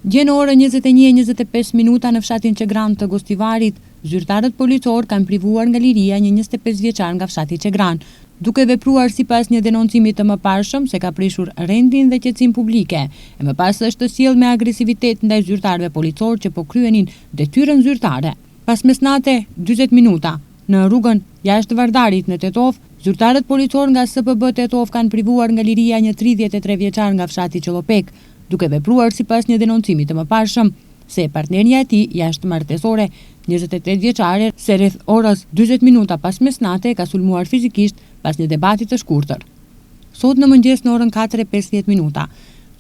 Dje në orën 21:25 minuta në fshatin Qegran të Gostivarit, zyrtarët policor kanë privuar nga liria një 25 vjeçar nga fshati Qegran, duke vepruar sipas një denoncimi të mëparshëm se ka prishur rendin dhe qetësinë publike, e më pas është sjell me agresivitet ndaj zyrtarëve policor që po kryenin detyrën zyrtare. Pas mesnate 40 minuta, në rrugën jashtë Vardarit në Tetov, zyrtarët policor nga SPB Tetov kanë privuar nga liria një 33 vjeçar nga fshati Qellopek, duke vepruar sipas një denoncimi të mëparshëm se partnerja e tij jashtë martesore, 28 vjeçare, se rreth orës 40 minuta pas mesnate ka sulmuar fizikisht pas një debati të shkurtër. Sot në mëngjes në orën 4:50 minuta,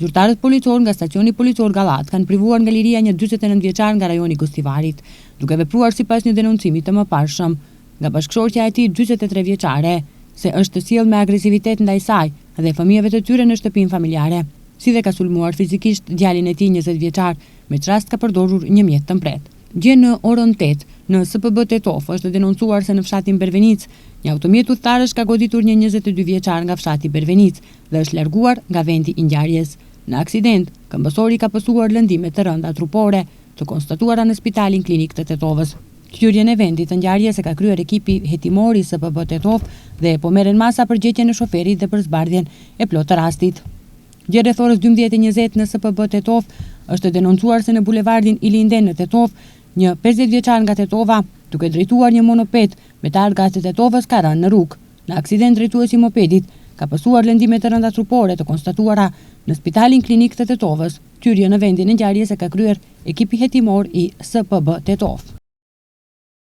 zyrtarët policor nga stacioni policor Gallat kanë privuar nga liria një 49 vjeçar nga rajoni Gostivarit, duke vepruar sipas një denoncimi të mëparshëm nga bashkëshortja e tij 43 vjeçare, se është sjell me agresivitet ndaj saj dhe fëmijëve të tyre në shtëpinë familjare, si dhe ka sulmuar fizikisht djalin e tij 20 vjeçar, me çrast ka përdorur një mjet të mpret. Dje në orën 8 në SPB Tetov është denoncuar se në fshatin Bervenic, një automjet udhëtarësh ka goditur një 22 vjeçar nga fshati Bervenic dhe është larguar nga vendi i ngjarjes. Në aksident, këmbësori ka pësuar lëndime të rënda trupore, të konstatuara në Spitalin Klinik të Tetovës. Hyrjen e vendit të ngjarjes e ka kryer ekipi hetimor i SPB Tetov dhe po merren masa për gjetjen e shoferit dhe për zbardhjen e plotë të rastit. Dje rreth orës 12:20 në SPB Tetov është denoncuar se në bulevardin Ilinden në Tetov, një 50 vjeçar nga Tetova, duke drejtuar një monoped me targa të Tetovës, ka rënë në rrugë. Në aksident, drejtuesi i mopedit ka pësuar lëndime të rënda trupore të konstatuara në Spitalin Klinik të Tetovës. Hyrje në vendin e ngjarjes e ka kryer ekipi hetimor i SPB Tetov.